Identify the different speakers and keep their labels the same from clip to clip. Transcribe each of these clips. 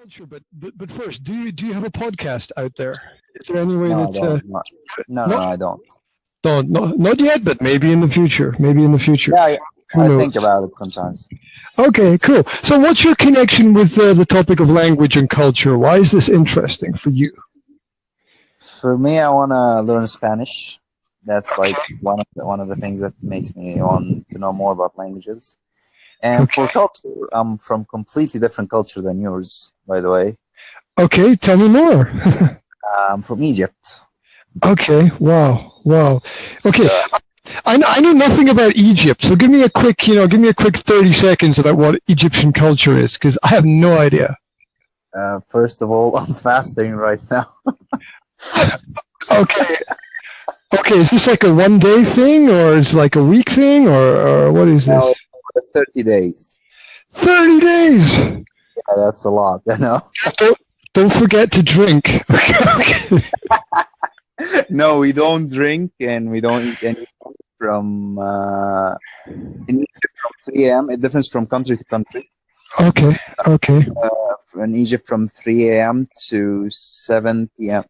Speaker 1: culture, but first, do you have a podcast out there? Is there any way
Speaker 2: No, I
Speaker 1: that
Speaker 2: don't. No,
Speaker 1: not
Speaker 2: I don't.
Speaker 1: not yet, but maybe in the future. Maybe in the future.
Speaker 2: Yeah,
Speaker 1: Who
Speaker 2: I
Speaker 1: knows?
Speaker 2: think about it sometimes.
Speaker 1: Okay, cool. So, what's your connection with the topic of language and culture? Why is this interesting for you?
Speaker 2: For me, I want to learn Spanish. That's like one of the things that makes me want to know more about languages. And
Speaker 1: Okay.
Speaker 2: for culture, I'm from completely different culture than yours, by the way.
Speaker 1: Okay, tell me more.
Speaker 2: I'm from Egypt.
Speaker 1: Okay, wow, wow. Okay,
Speaker 2: So,
Speaker 1: I know nothing about Egypt, so give me a quick 30 seconds about what Egyptian culture is, because I have no idea.
Speaker 2: first of all, I'm fasting right now.
Speaker 1: Okay, okay, is this like a 1 day thing, or is it like a week thing, or what is
Speaker 2: Now
Speaker 1: this?
Speaker 2: it's 30 days.
Speaker 1: 30 days!
Speaker 2: Yeah, that's a lot, you know.
Speaker 1: Don't forget to drink. Okay.
Speaker 2: No, we don't drink and we don't eat anything from in Egypt from 3 a.m. It differs from country to country.
Speaker 1: Okay, okay.
Speaker 2: In Egypt from 3 a.m. to 7 p.m.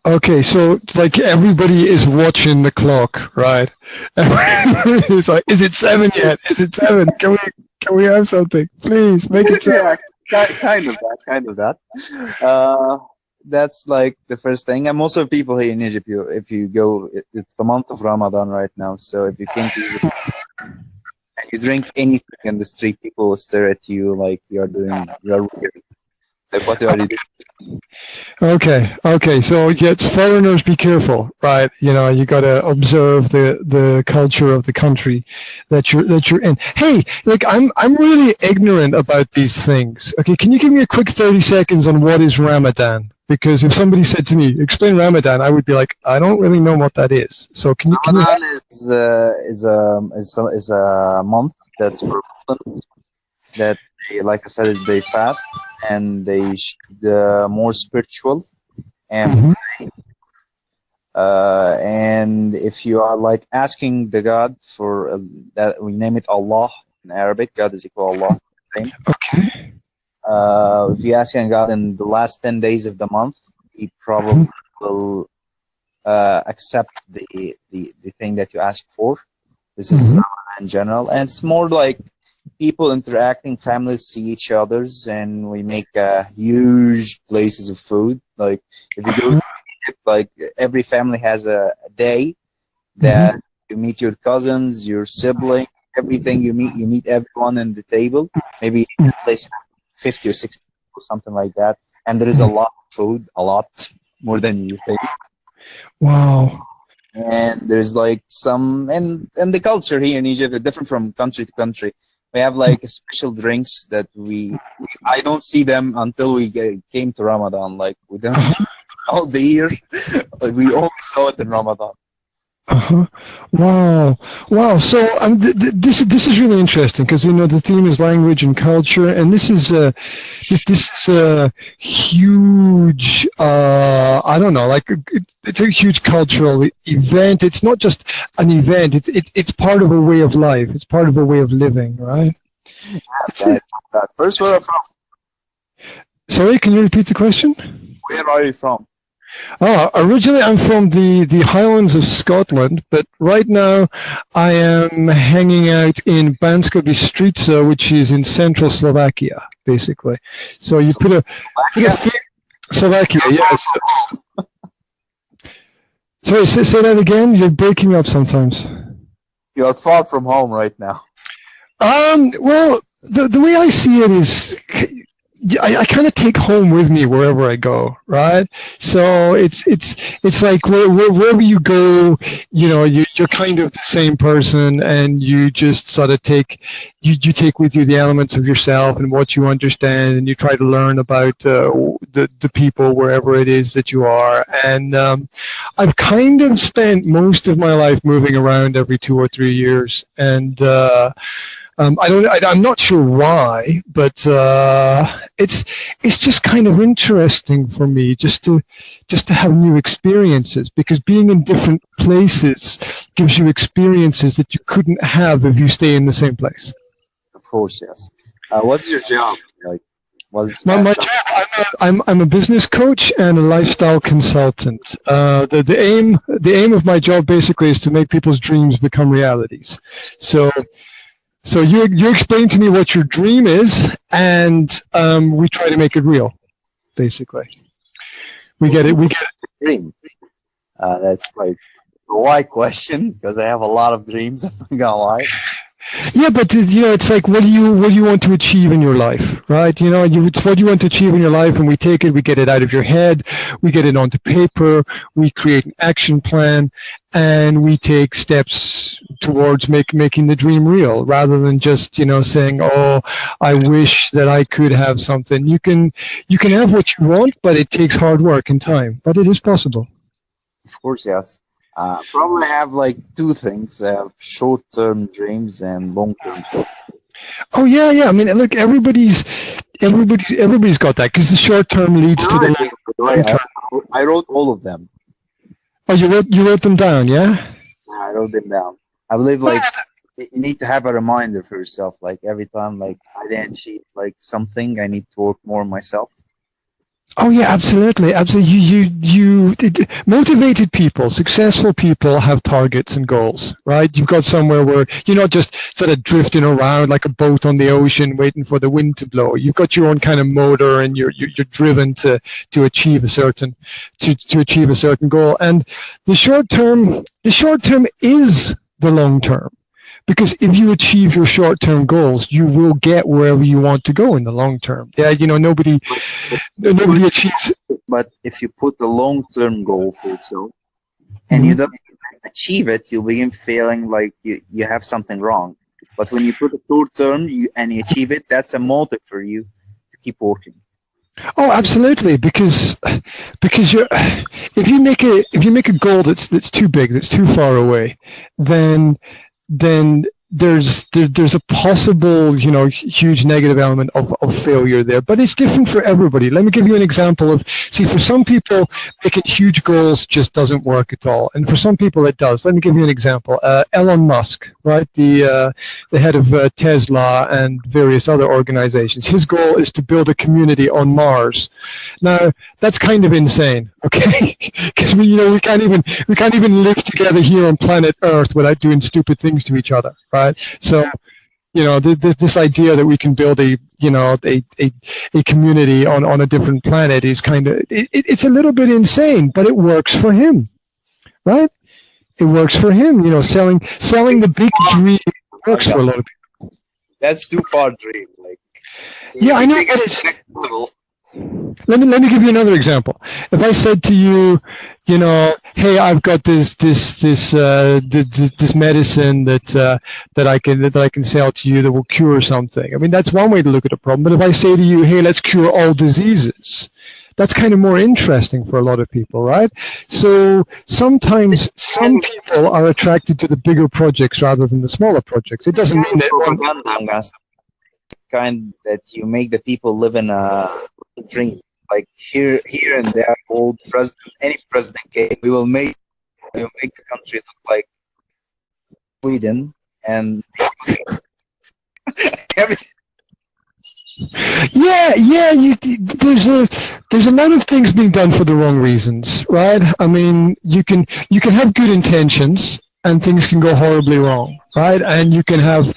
Speaker 1: Okay, so like everybody is watching the clock, right? It's like, is it 7 yet? Is it 7? Can we have something? Please make it 7.
Speaker 2: Yeah, kind of that. That's like the first thing. And most of the people here in Egypt, if you go, it's the month of Ramadan right now. So if you came to Egypt and you drink anything in the street, people will stare at you like you're weird. Like, what are you doing?
Speaker 1: Okay. So yes, foreigners, be careful, right? You got to observe the culture of the country that you're in. Hey, like I'm really ignorant about these things. Okay, can you give me a quick 30 seconds on what is Ramadan? Because if somebody said to me, "Explain Ramadan," I would be like, "I don't really know what that is." So can you?
Speaker 2: Ramadan is a month that's for Muslims that like I said, they fast and they more spiritual and and if you are like asking the God for that, we name it Allah in Arabic. God is equal to Allah.
Speaker 1: Okay.
Speaker 2: If you ask God in the last 10 days of the month, He probably will accept the thing that you ask for. This is in general, and it's more like people interacting, families see each other's, and we make huge places of food. Like if you go to Egypt, like every family has a day that you meet your cousins, your siblings, everything. You meet everyone in the table. Maybe a place 50 or 60 people, something like that. And there is a lot of food, a lot more than you think.
Speaker 1: Wow.
Speaker 2: And there's like some, and the culture here in Egypt is different from country to country. We have like special drinks that I don't see them until we came to Ramadan. Like we don't all the year. Like we only saw it in Ramadan.
Speaker 1: Wow. So this is really interesting because the theme is language and culture, and this is a huge. I don't know, like it's a huge cultural event. It's not just an event. It's part of a way of life. It's part of a way of living, right?
Speaker 2: Yes, first, where are you from?
Speaker 1: Sorry, can you repeat the question?
Speaker 2: Where are you from?
Speaker 1: Originally I'm from the Highlands of Scotland, but right now I am hanging out in Banska Bystrica, which is in central Slovakia, basically. So you put a Slovakia, yes. Sorry, say that again. You're breaking up sometimes.
Speaker 2: You're far from home right now.
Speaker 1: Well, the way I see it is, I kind of take home with me wherever I go, right? So it's like wherever you go, you're kind of the same person, and you just sort of take with you the elements of yourself and what you understand, and you try to learn about the people wherever it is that you are. And I've kind of spent most of my life moving around every 2 or 3 years, and I'm not sure why, but it's just kind of interesting for me just to have new experiences, because being in different places gives you experiences that you couldn't have if you stay in the same place.
Speaker 2: Of course, yes. What's your job like?
Speaker 1: My job, I'm a business coach and a lifestyle consultant. The aim of my job basically is to make people's dreams become realities. So you explain to me what your dream is, and we try to make it real. Basically, we get it.
Speaker 2: Dream. That's like a why question, because I have a lot of dreams. I'm not gonna lie.
Speaker 1: Yeah, but it's like, what do you want to achieve in your life, right? It's what you want to achieve in your life, and we take it, we get it out of your head, we get it onto paper, we create an action plan, and we take steps towards making the dream real, rather than just saying, "Oh, I wish that I could have something." You can have what you want, but it takes hard work and time, but it is possible.
Speaker 2: Of course, yes. Probably have like two things: short-term dreams and long-term dreams.
Speaker 1: Oh yeah. I mean, look, everybody's got that, because the short term leads to the long term.
Speaker 2: I wrote all of them.
Speaker 1: Oh, you wrote them down, yeah?
Speaker 2: I wrote them down. I believe like you need to have a reminder for yourself. Like every time, like I didn't achieve like something, I need to work more on myself.
Speaker 1: Oh yeah, absolutely. You motivated people, successful people have targets and goals, right? You've got somewhere where you're not just sort of drifting around like a boat on the ocean waiting for the wind to blow. You've got your own kind of motor, and you're driven to achieve a certain goal. And the short term is the long term. Because if you achieve your short-term goals, you will get wherever you want to go in the long term. Yeah, nobody achieves.
Speaker 2: But if you put a long-term goal for yourself and you don't achieve it, you'll begin feeling like you have something wrong. But when you put a short-term and you achieve it, that's a motive for you to keep working.
Speaker 1: Oh, absolutely. Because if you make a goal that's too big, that's too far away, then there's a possible, huge negative element of failure there. But it's different for everybody. Let me give you an example of, for some people, making huge goals just doesn't work at all. And for some people, it does. Let me give you an example. Elon Musk, right? The head of Tesla and various other organizations. His goal is to build a community on Mars. Now, that's kind of insane, okay? Because we can't even live together here on planet Earth without doing stupid things to each other, right? So, this idea that we can build a community on a different planet is it's a little bit insane, but it works for him, right? It works for him. Selling the big dream works for a lot of people.
Speaker 2: That's too far dream. Like,
Speaker 1: yeah, I know, but it's. Let me give you another example. If I said to you, hey, I've got this medicine that I can sell to you that will cure something. I mean, that's one way to look at a problem. But if I say to you, hey, let's cure all diseases, that's kind of more interesting for a lot of people, right? So sometimes some people are attracted to the bigger projects rather than the smaller projects. It doesn't mean that
Speaker 2: kind that you make the people live in a dream. Like here and there, any president came, we will make the country look like Sweden and everything.
Speaker 1: Yeah. There's a lot of things being done for the wrong reasons, right? I mean, you can have good intentions and things can go horribly wrong, right? And you can have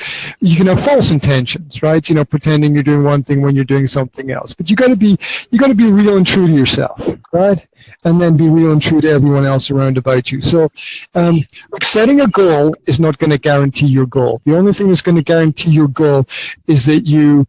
Speaker 1: false intentions, right? Pretending you're doing one thing when you're doing something else. But you got to be real and true to yourself, right? And then be real and true to everyone else around about you. So, setting a goal is not going to guarantee your goal. The only thing that's going to guarantee your goal is that you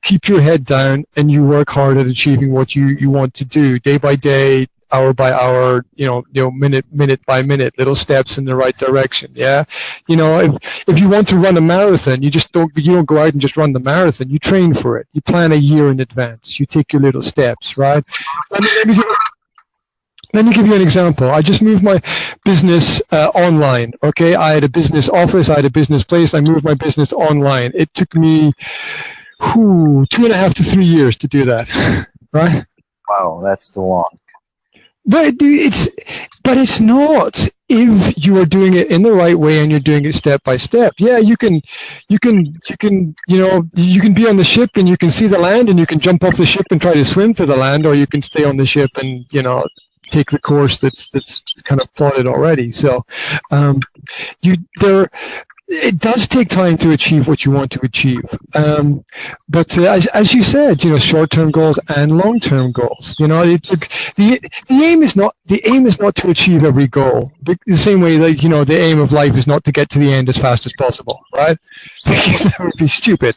Speaker 1: keep your head down and you work hard at achieving what you want to do, day by day, hour by hour, minute by minute, little steps in the right direction. Yeah, if you want to run a marathon, you don't go out and just run the marathon. You train for it. You plan a year in advance. You take your little steps, right? Let me give you an example. I just moved my business online. Okay, I had a business office, I had a business place. I moved my business online. It took me 2.5 to 3 years to do that. Right?
Speaker 2: Wow, that's too long.
Speaker 1: But it's not if you are doing it in the right way and you're doing it step by step. Yeah, you can be on the ship and you can see the land and you can jump off the ship and try to swim to the land, or you can stay on the ship and take the course that's kind of plotted already. So it does take time to achieve what you want to achieve. But as you said, short-term goals and long-term goals. The aim is not to achieve every goal. The same way that the aim of life is not to get to the end as fast as possible, right? Because that would be stupid.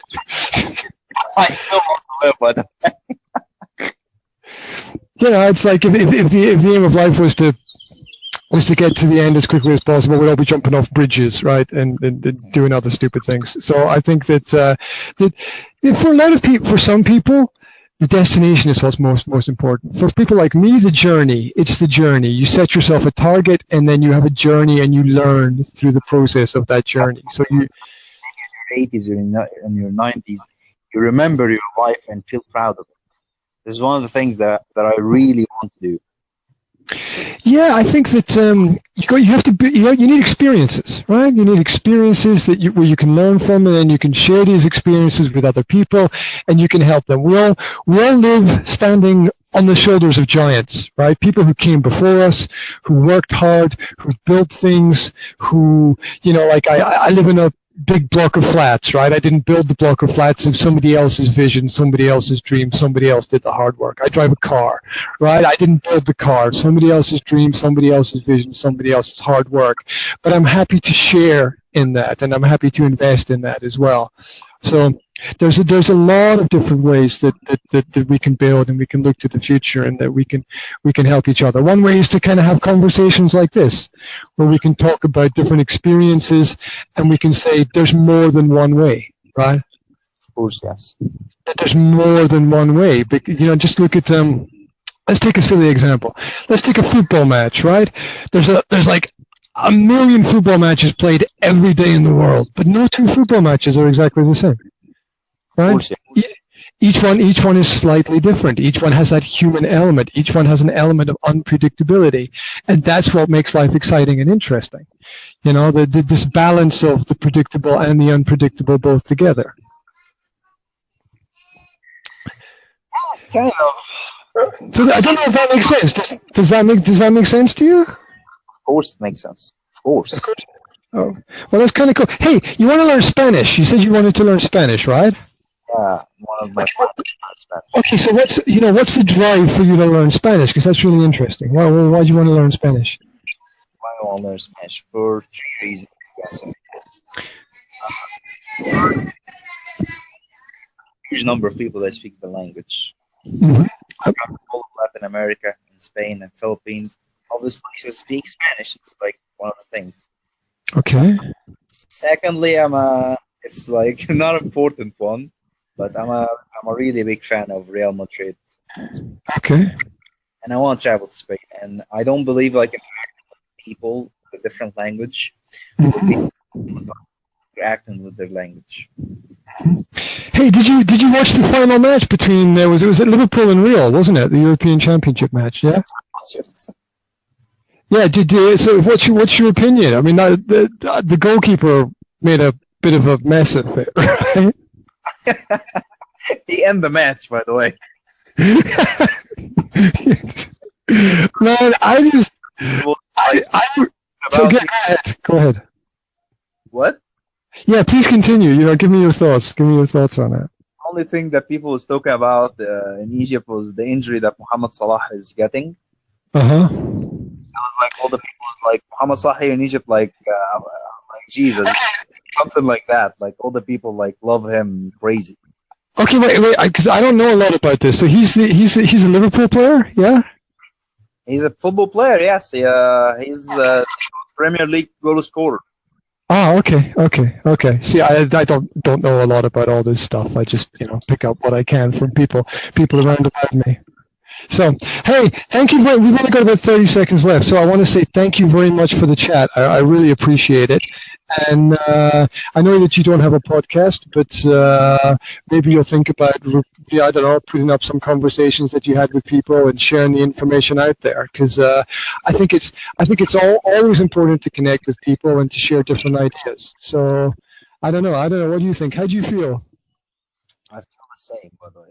Speaker 2: I still want to live, by the way.
Speaker 1: It's like if the aim of life was to get to the end as quickly as possible, we'd all be jumping off bridges, right, and doing other stupid things. So I think that for a lot of people, for some people, the destination is what's most important. For people like me, the journey. It's the journey. You set yourself a target, and then you have a journey, and you learn through the process of that journey. So you,
Speaker 2: in your 80s or in your 90s, you remember your life and feel proud of it. This is one of the things that I really want to do.
Speaker 1: Yeah, I think that you need experiences, right? You need experiences where you can learn from, and then you can share these experiences with other people, and you can help them. We all live standing on the shoulders of giants, right? People who came before us, who worked hard, who built things, who, like I live in a big block of flats, right? I didn't build the block of flats. Of somebody else's vision, somebody else's dream, somebody else did the hard work. I drive a car, right? I didn't build the car. Somebody else's dream, somebody else's vision, somebody else's hard work. But I'm happy to share in that, and I'm happy to invest in that as well. So there's a lot of different ways that we can build, and we can look to the future, and that we can help each other. One way is to kind of have conversations like this, where we can talk about different experiences, and we can say there's more than one way, right?
Speaker 2: Of course, yes.
Speaker 1: That there's more than one way. But just look at let's take a silly example. Let's take a football match, right? There's like a million football matches played every day in the world, but no two football matches are exactly the same. Right? Each one is slightly different. Each one has that human element. Each one has an element of unpredictability, and that's what makes life exciting and interesting. This balance of the predictable and the unpredictable both together.
Speaker 2: Kind of.
Speaker 1: So I don't know if that makes sense. Does that make sense to you?
Speaker 2: Of course, it makes sense. Of course.
Speaker 1: Oh, well, that's kind of cool. Hey, you want to learn Spanish? You said you wanted to learn Spanish, right?
Speaker 2: Yeah, one of my friends learns Spanish.
Speaker 1: Okay, so what's the drive for you to learn Spanish? Because that's really interesting. Why do you want to learn Spanish?
Speaker 2: Why do I want to learn Spanish? For 3 reasons. Huge number of people that speak the language.
Speaker 1: Mm-hmm.
Speaker 2: I've got all of Latin America and Spain and Philippines. All these places speak Spanish. It's like one of the things.
Speaker 1: Okay.
Speaker 2: Secondly, it's like not an important one, but I'm a really big fan of Real Madrid.
Speaker 1: Okay.
Speaker 2: And I want to travel to Spain, and I don't believe like interacting with people with a different language, interacting with their language.
Speaker 1: Hey, did you watch the final match between it was at Liverpool and Real, wasn't it? The European Championship match, yeah. Yeah. So what's your opinion? I mean, the goalkeeper made a bit of a mess of it, right?
Speaker 2: He ended the match, by the way.
Speaker 1: Man, Go ahead.
Speaker 2: What?
Speaker 1: Yeah, please continue. Give me your thoughts. Give me your thoughts on that.
Speaker 2: The only thing that people was talking about in Egypt was the injury that Mohamed Salah is getting.
Speaker 1: Uh-huh.
Speaker 2: I was like, all the people was like, Mohamed Salah in Egypt, like Jesus, something like that. Like all the people like love him crazy.
Speaker 1: Okay, wait, because I don't know a lot about this. So he's a Liverpool player, yeah?
Speaker 2: He's a football player, yes. He's a Premier League goal scorer.
Speaker 1: Oh, okay. See, I don't know a lot about all this stuff. I just pick up what I can from people around about me. So, hey, thank you. We've only got about 30 seconds left, so I want to say thank you very much for the chat. I really appreciate it. And I know that you don't have a podcast, but maybe you'll think about be, I don't know, putting up some conversations that you had with people and sharing the information out there. Because I think it's always important to connect with people and to share different ideas. So I don't know. What do you think? How do you feel?
Speaker 2: I feel the same, by the way.